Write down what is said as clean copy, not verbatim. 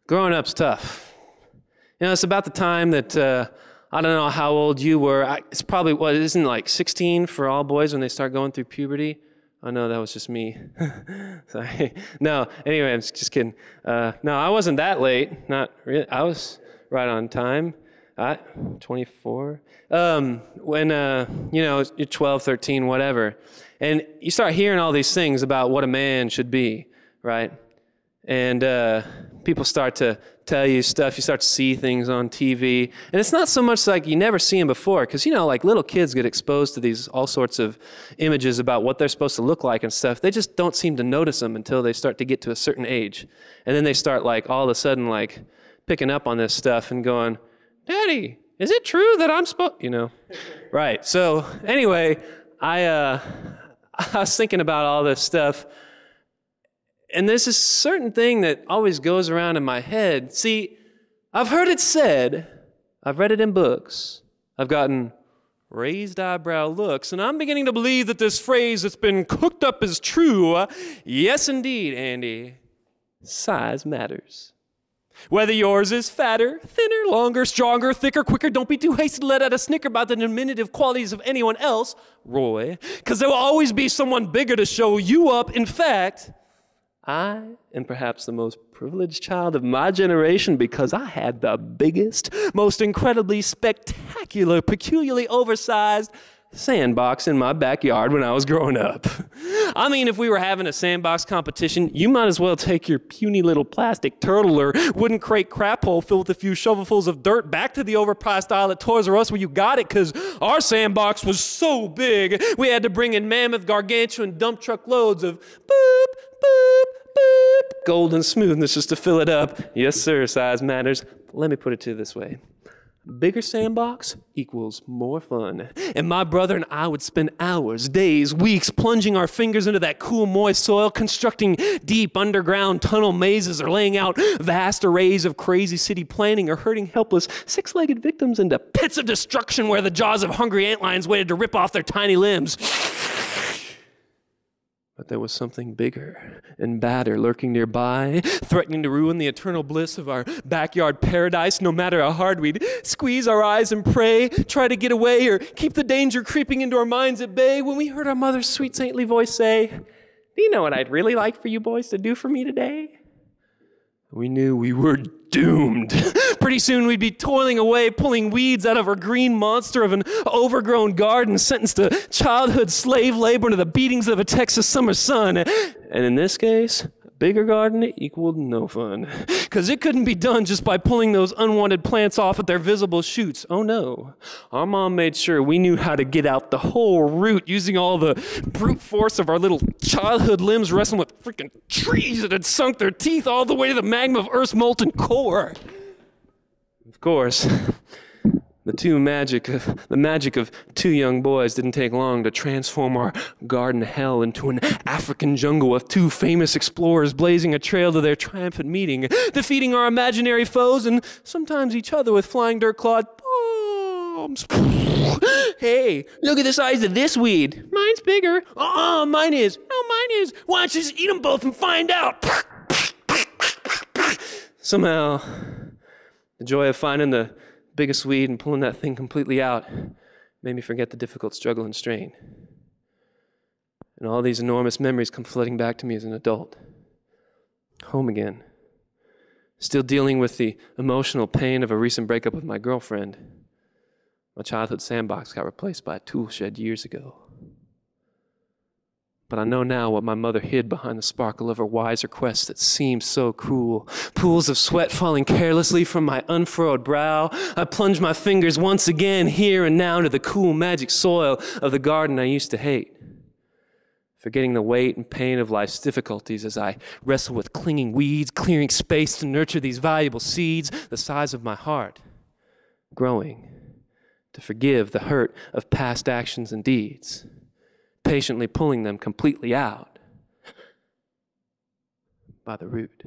Growing up's tough. You know, it's about the time that, I don't know how old you were. It's probably, isn't it like 16 for all boys when they start going through puberty? Oh, no, that was just me. Sorry. No, anyway, I'm just kidding. No, I wasn't that late. Not really. I was right on time. 24. When, you're 12, 13, whatever. And you start hearing all these things about what a man should be, right? And people start to tell you stuff. You start to see things on TV. And it's not so much like you never see them before, because, like little kids get exposed to these all sorts of images about what they're supposed to look like and stuff. They just don't seem to notice them until they start to get to a certain age. And then they start all of a sudden picking up on this stuff and going, Daddy, is it true that I'm supposed, Right. So anyway, I was thinking about all this stuff. And there's this certain thing that always goes around in my head. See, I've heard it said, I've read it in books, I've gotten raised eyebrow looks, and I'm beginning to believe that this phrase that's been cooked up is true. Yes, indeed, Andy. Size matters. Whether yours is fatter, thinner, longer, stronger, thicker, quicker, don't be too hasty to let out a snicker about the diminutive qualities of anyone else, Roy, because there will always be someone bigger to show you up. In fact, I am perhaps the most privileged child of my generation because I had the biggest, most incredibly spectacular, peculiarly oversized sandbox in my backyard when I was growing up. I mean, if we were having a sandbox competition, you might as well take your puny little plastic turtle or wooden crate crap hole filled with a few shovelfuls of dirt back to the overpriced aisle at Toys R Us where you got it, because our sandbox was so big, we had to bring in mammoth, gargantuan dump truck loads of boop, boop, boop, golden smoothness just to fill it up. Yes, sir, size matters. Let me put it to you this way. Bigger sandbox equals more fun. And my brother and I would spend hours, days, weeks plunging our fingers into that cool, moist soil, constructing deep underground tunnel mazes or laying out vast arrays of crazy city planning or herding helpless six-legged victims into pits of destruction where the jaws of hungry antlions waited to rip off their tiny limbs. But there was something bigger and badder lurking nearby, threatening to ruin the eternal bliss of our backyard paradise, no matter how hard we'd squeeze our eyes and pray, try to get away, or keep the danger creeping into our minds at bay, when we heard our mother's sweet saintly voice say, "Do you know what I'd really like for you boys to do for me today?" We knew we were doomed. Pretty soon we'd be toiling away, pulling weeds out of our green monster of an overgrown garden, sentenced to childhood slave labor under the beatings of a Texas summer sun. And in this case, a bigger garden equaled no fun, because it couldn't be done just by pulling those unwanted plants off at their visible shoots. Oh no. Our mom made sure we knew how to get out the whole root, using all the brute force of our little childhood limbs wrestling with freaking trees that had sunk their teeth all the way to the magma of Earth's molten core. Of course, the magic of two young boys didn't take long to transform our garden hell into an African jungle with two famous explorers blazing a trail to their triumphant meeting, defeating our imaginary foes and sometimes each other with flying dirt-clawed bombs. Hey, look at the size of this weed. Mine's bigger. Mine is. No, mine is. Why don't you just eat them both and find out? Somehow, the joy of finding the biggest weed and pulling that thing completely out made me forget the difficult struggle and strain. And all these enormous memories come flooding back to me as an adult. Home again. Still dealing with the emotional pain of a recent breakup with my girlfriend. My childhood sandbox got replaced by a tool shed years ago. But I know now what my mother hid behind the sparkle of her wise request that seemed so cruel. Pools of sweat falling carelessly from my unfurrowed brow. I plunged my fingers once again, here and now, into the cool magic soil of the garden I used to hate. Forgetting the weight and pain of life's difficulties as I wrestle with clinging weeds, clearing space to nurture these valuable seeds the size of my heart. Growing to forgive the hurt of past actions and deeds. Patiently pulling them completely out by the root.